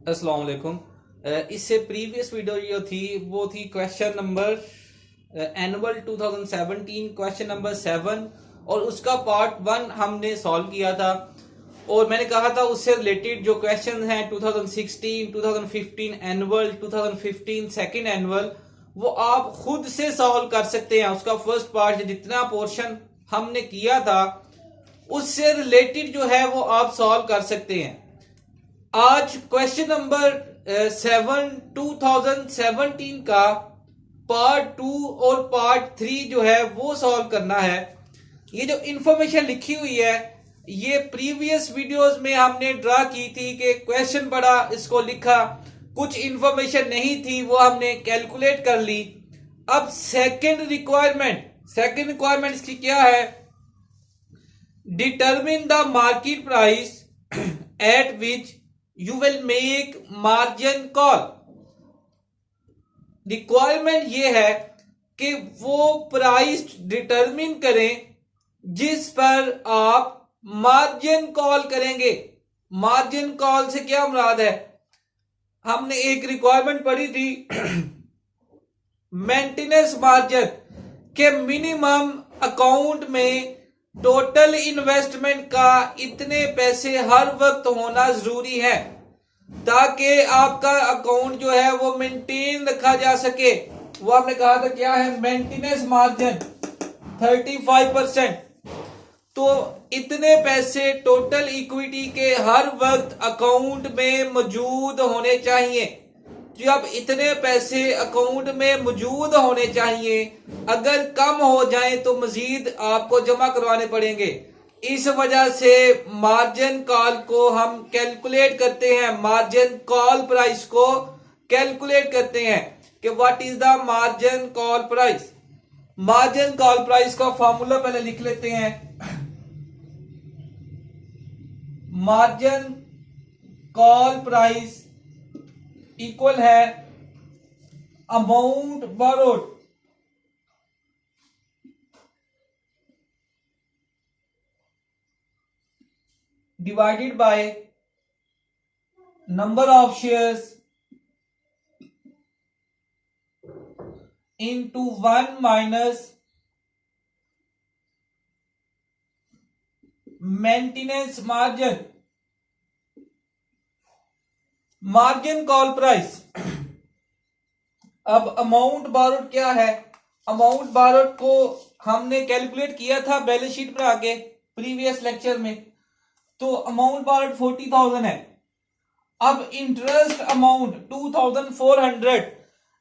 अस्सलाम वालेकुम। इससे प्रीवियस वीडियो जो थी वो थी question number annual 2017 question number 7 और उसका पार्ट 1 हमने सॉल्व किया था। और मैंने कहा था उससे रिलेटेड जो क्वेश्चन हैं 2016, 2015 एनुअल, 2015 सेकंड एनुअल, वो आप खुद से सॉल्व कर सकते हैं। उसका फर्स्ट पार्ट जितना पोर्शन हमने किया था उससे रिलेटेड जो है वो आप सॉल्व कर सकते हैं। आज क्वेश्चन नंबर 7 2017 का पार्ट 2 और पार्ट 3 जो है वो सॉल्व करना है। ये जो इंफॉर्मेशन लिखी हुई है ये प्रीवियस वीडियोस में हमने ड्रा की थी कि क्वेश्चन पढ़ा, इसको लिखा, कुछ इंफॉर्मेशन नहीं थी वो हमने कैलकुलेट कर ली। अब सेकंड रिक्वायरमेंट इसकी क्या है? Determine the market price at which you will make margin call। Requirement ये है कि वो प्राइस डिटरमिन करें जिस पर आप मार्जिन कॉल करेंगे। मार्जिन कॉल से क्या मुराद है? हमने एक रिक्वायरमेंट पढ़ी थी मेंटेनेंस मार्जिन के मिनिमम अकाउंट में टोटल इन्वेस्टमेंट का इतने पैसे हर वक्त होना जरूरी है ताकि आपका अकाउंट जो है वो मेंटेन रखा जा सके। वो आपने कहा था क्या है? Maintenance margin 35%। तो इतने पैसे टोटल इक्विटी के हर वक्त अकाउंट में मौजूद होने चाहिए। जब इतने पैसे अकाउंट में मौजूद होने चाहिए, अगर कम हो जाए तो मजीद आपको जमा करवाने पड़ेंगे। इस वजह से मार्जिन कॉल को हम कैलकुलेट करते हैं, मार्जिन कॉल प्राइस को कैलकुलेट करते हैं कि what is the margin call price. Margin call price का फॉर्मूला पहले लिख लेते हैं। मार्जिन कॉल प्राइस इक्वल है amount borrowed divided by number of shares into 1 minus maintenance margin. Margin call price. अब अमाउंट बोरोड क्या है? अमाउंट बोरोड को हमने कैलकुलेट किया था बैलेंस शीट पर आके प्रीवियस लेक्चर में। तो अमाउंट बोरोड 40,000 है। अब इंटरेस्ट अमाउंट 2,400,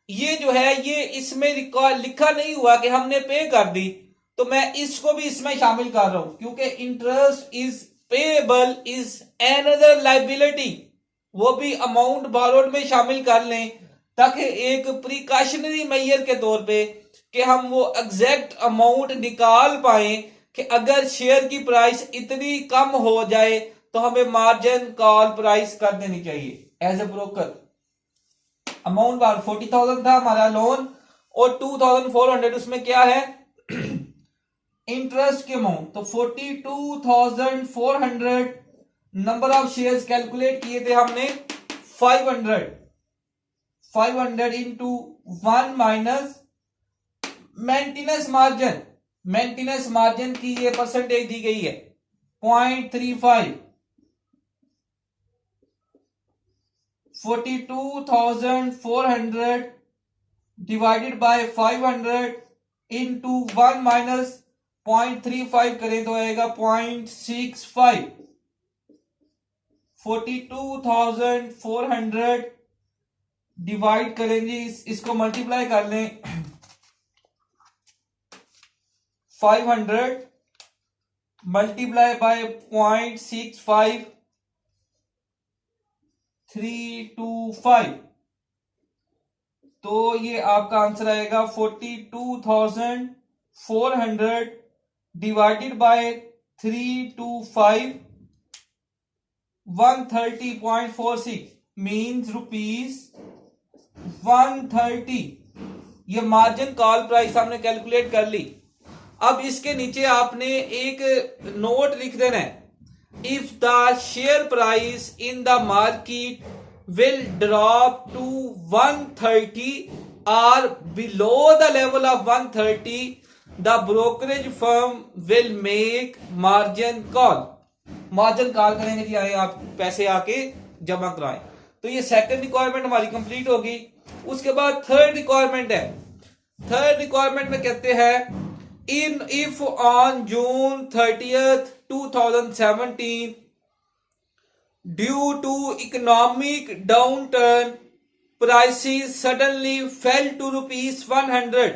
ये जो है ये इसमें लिखा नहीं हुआ कि हमने पे कर दी, तो मैं इसको भी इसमें शामिल कर रहा हूं क्योंकि interest is payable is another liability. वो भी अमाउंट बोरोड में शामिल कर लें ताकि एक प्रिकॉशनरी मेजर के तौर पे कि हम वो एग्जैक्ट अमाउंट निकाल पाए कि अगर शेयर की प्राइस इतनी कम हो जाए तो हमें मार्जिन कॉल प्राइस कर देनी चाहिए एज ए ब्रोकर। अमाउंट 40,000 था हमारा लोन और 2,400 उसमें क्या है? इंटरेस्ट के अमाउंट। तो 42,400 नंबर ऑफ शेयर्स कैलकुलेट किए थे हमने 500 into 1 minus maintenance margin. Maintenance margin की ये परसेंटेज दी गई है 0.35। 42,400 डिवाइडेड बाय 500 इंटू 1 माइनस 0.35 करें तो आएगा 0.65। 42,400 डिवाइड करेंगे, इसको मल्टीप्लाई कर लें 500 मल्टीप्लाई बाय 0.65 325। तो ये आपका आंसर आएगा 42,400 डिवाइडेड बाय 325 130.46 मीन्स ₹130। ये मार्जिन कॉल प्राइस हमने कैलकुलेट कर ली। अब इसके नीचे आपने एक नोट लिख देना है। If the share price in the market will drop to 130 or below the level of 130, the brokerage firm will make margin call. Margin call करेंगे जी, आए आप पैसे आके जमा कराएं। तो ये सेकंड रिक्वायरमेंट हमारी कंप्लीट होगी। उसके बाद थर्ड रिक्वायरमेंट है। थर्ड रिक्वायरमेंट में कहते हैं in if on June 30th 2017 due to economic downturn prices suddenly fell to ₹100,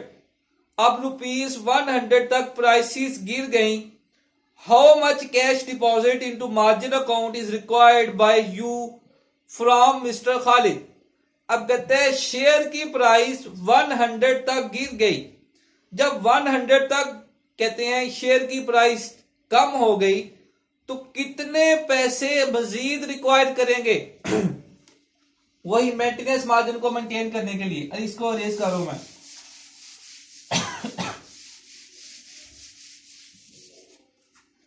अब ₹100 तक प्राइसेस गिर गई, how much cash deposit into margin account is required by you from mister Khalid. अब कहते हैं शेयर की प्राइस 100 तक गिर गई। जब 100 तक कहते हैं शेयर की प्राइस कम हो गई तो कितने पैसे मजीद रिक्वायर करेंगे वही मेंटेनेंस मार्जिन को मेंटेन करने के लिए। अरे इसको अरेज करो मैं।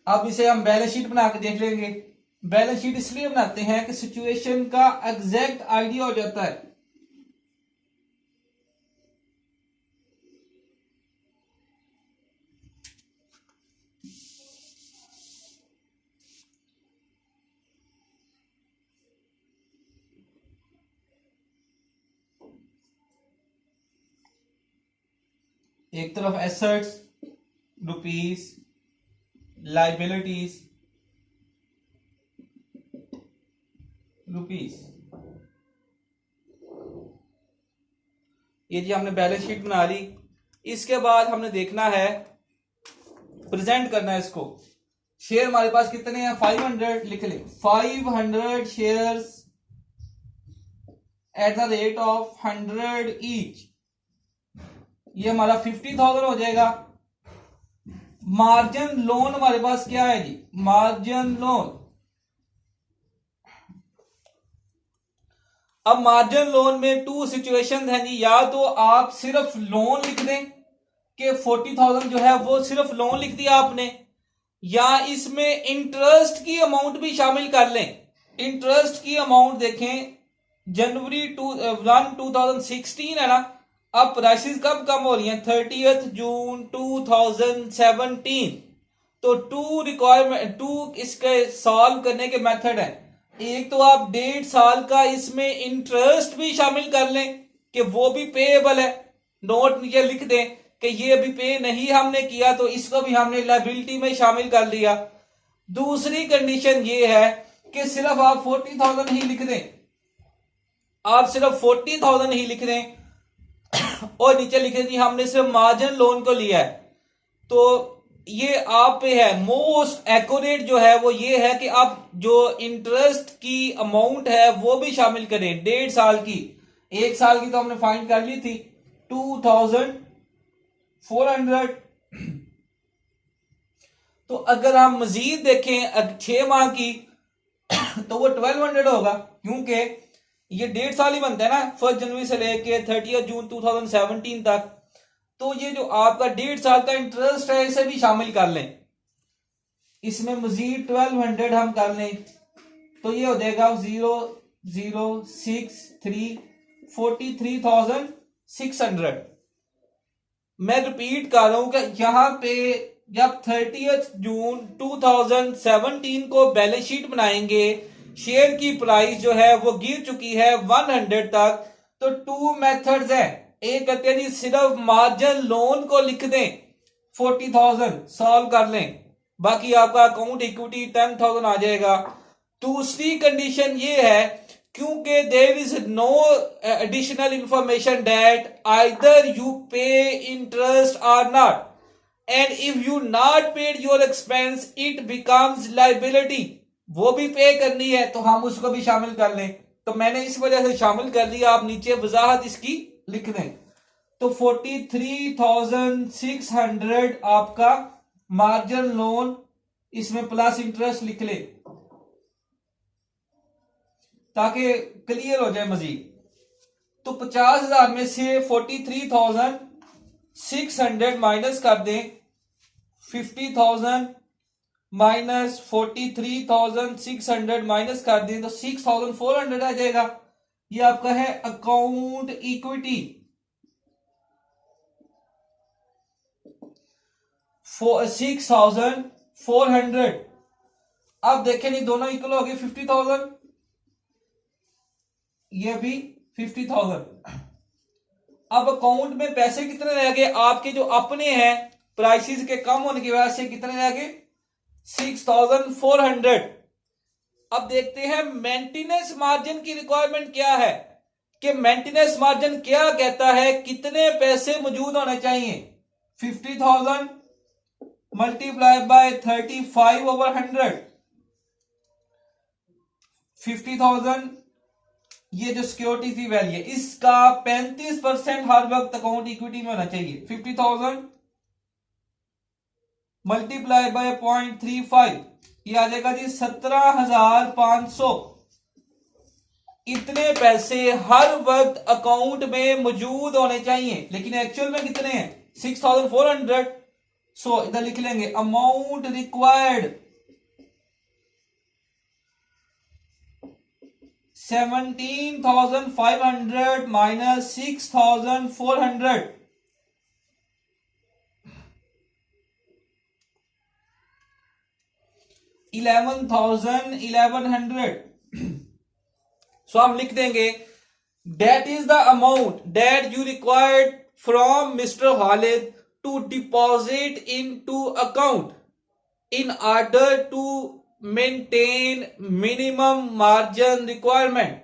अब इसे हम बैलेंस शीट बना के देख लेंगे। बैलेंस शीट इसलिए बनाते हैं कि सिचुएशन का एग्जैक्ट आइडिया हो जाता है। एक तरफ एसेट्स रुपीस, लाइबिलिटीज रुपीस, ये जी हमने बैलेंस शीट बना ली। इसके बाद हमने देखना है, प्रेजेंट करना है इसको। शेयर हमारे पास कितने हैं? 500 लिख ले। 500 shares at the rate of 100 each, ये हमारा 50,000 हो जाएगा। मार्जिन लोन हमारे पास क्या है जी? Margin loan. अब मार्जिन लोन में टू सिचुएशन है जी, या तो आप सिर्फ लोन लिख दें कि 40,000 जो है वो सिर्फ लोन लिख दिया आपने, या इसमें इंटरेस्ट की अमाउंट भी शामिल कर लें। इंटरेस्ट की अमाउंट देखें, जनवरी 1 2016 है ना, अब प्राइसेस कब कम हो रही हैं? 30th जून 2017। तो टू इसके सॉल्व करने के मेथड है। एक तो आप 1.5 साल का इसमें इंटरेस्ट भी शामिल कर लें कि वो भी पेएबल है, नोट नीचे लिख दें कि ये अभी पे नहीं हमने किया तो इसको भी हमने लायबिलिटी में शामिल कर लिया। दूसरी कंडीशन ये है कि सिर्फ आप 40,000 ही लिख दें, आप सिर्फ 40,000 ही लिख दें और नीचे लिखे जी हमने सिर्फ मार्जिन लोन को लिया है। तो ये आप पे है। मोस्ट एक्यूरेट जो है वो ये है कि आप जो इंटरेस्ट की अमाउंट है वो भी शामिल करें। 1.5 साल की, 1 साल की तो हमने फाइंड कर ली थी 2,400। तो अगर हम मजीद देखें 6 माह की तो वो 1,200 होगा, क्योंकि ये 1.5 साल ही बनता है ना, 1 जनवरी से लेके 30 जून 2017 तक। तो ये जो आपका 1.5 साल का इंटरेस्ट है इसे भी शामिल कर लें, इसमें मजीद 1,200 हम कर लें तो ये हो जाएगा 0,063 43,600। मैं रिपीट कर रहा हूं कि यहां पे जब 30 जून 2017 को बैलेंस शीट बनाएंगे, शेयर की प्राइस जो है वो गिर चुकी है 100 तक। तो 2 मेथड्स हैं। एक कहते हैं जी सिर्फ मार्जिन लोन को लिख दें 40,000 सॉल्व कर लें, बाकी आपका अकाउंट इक्विटी 10,000 आ जाएगा। दूसरी कंडीशन ये है क्योंकि there is no additional information that either you pay interest or not, and if you not paid your expense it becomes liability, वो भी पे करनी है तो हम उसको भी शामिल कर लें। तो मैंने इस वजह से शामिल कर दिया, आप नीचे वजाहत इसकी लिख दें। तो 43,600 आपका मार्जिन लोन, इसमें प्लस इंटरेस्ट लिख ले ताकि क्लियर हो जाए मजीद। तो 50,000 में से 43,600 माइनस कर दें, 50,000 माइनस 43,600 माइनस कर दें तो 6,400 आ जाएगा। ये आपका है अकाउंट इक्विटी 6,400। अब देखें नहीं, दोनों इक्वल हो गए 50,000, ये भी 50,000। अब अकाउंट में पैसे कितने रह गए आपके जो अपने हैं, प्राइसेस के कम होने की वजह से कितने रह गए 6,400। अब देखते हैं मेंटेनेंस मार्जिन की रिक्वायरमेंट क्या है, कि मेंटेनेंस मार्जिन क्या कहता है, कितने पैसे मौजूद होने चाहिए। 50,000 मल्टीप्लाई बाय 35/100, 50,000 ये जो सिक्योरिटी की वैल्यू है इसका 35% हर वक्त अकाउंट इक्विटी में होना चाहिए। 50,000 मल्टीप्लाई बाय 0.35 ये आ जाएगा जी 17,500। इतने पैसे हर वक्त अकाउंट में मौजूद होने चाहिए, लेकिन एक्चुअल में कितने हैं 6,400। सो इधर लिख लेंगे अमाउंट रिक्वायर्ड 17,500 माइनस 6,400, 11,100। सो हम लिख देंगे that is the amount that you required from mister Khalid to deposit into account in order to maintain minimum margin requirement.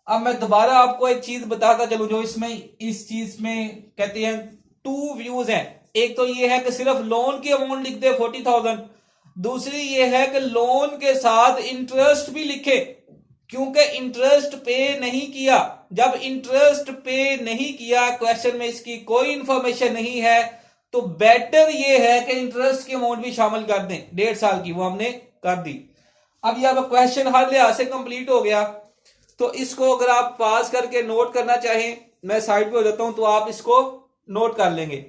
अब मैं दोबारा आपको एक चीज बताता चलूं, जो इसमें इस चीज में कहते हैं टू व्यूज हैं। एक तो ये है कि सिर्फ लोन की अमाउंट लिख दे 40,000, दूसरी ये है कि लोन के साथ इंटरेस्ट भी लिखे, क्योंकि इंटरेस्ट पे नहीं किया। जब इंटरेस्ट पे नहीं किया, क्वेश्चन में इसकी कोई इंफॉर्मेशन नहीं है, तो बेटर ये है कि इंटरेस्ट की अमाउंट भी शामिल कर दें 1.5 साल की, वो हमने कर दी। अब ये आपका क्वेश्चन हर लिहाज से कंप्लीट हो गया। तो इसको अगर आप पास करके नोट करना चाहें, मैं साइड पे हो जाता हूं, तो आप इसको नोट कर लेंगे।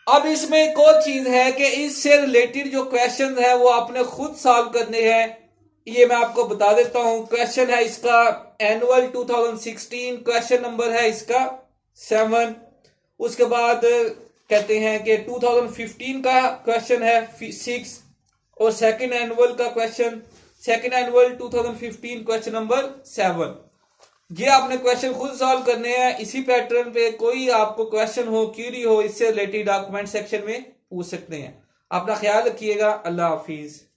अब इसमें एक और चीज है कि इससे रिलेटेड जो क्वेश्चन है वो आपने खुद सॉल्व करने हैं। ये मैं आपको बता देता हूं। क्वेश्चन है इसका एनुअल 2016, क्वेश्चन नंबर है इसका 7। उसके बाद कहते हैं कि 2015 का क्वेश्चन है 6, और सेकंड एनुअल का question, second annual 2015 question number 7। ये आपने क्वेश्चन खुद सॉल्व करने हैं इसी पैटर्न पे। कोई आपको क्वेश्चन हो, क्यूरी हो, इससे रिलेटेड आप कमेंट सेक्शन में पूछ सकते हैं। अपना ख्याल रखिएगा। अल्लाह हाफिज।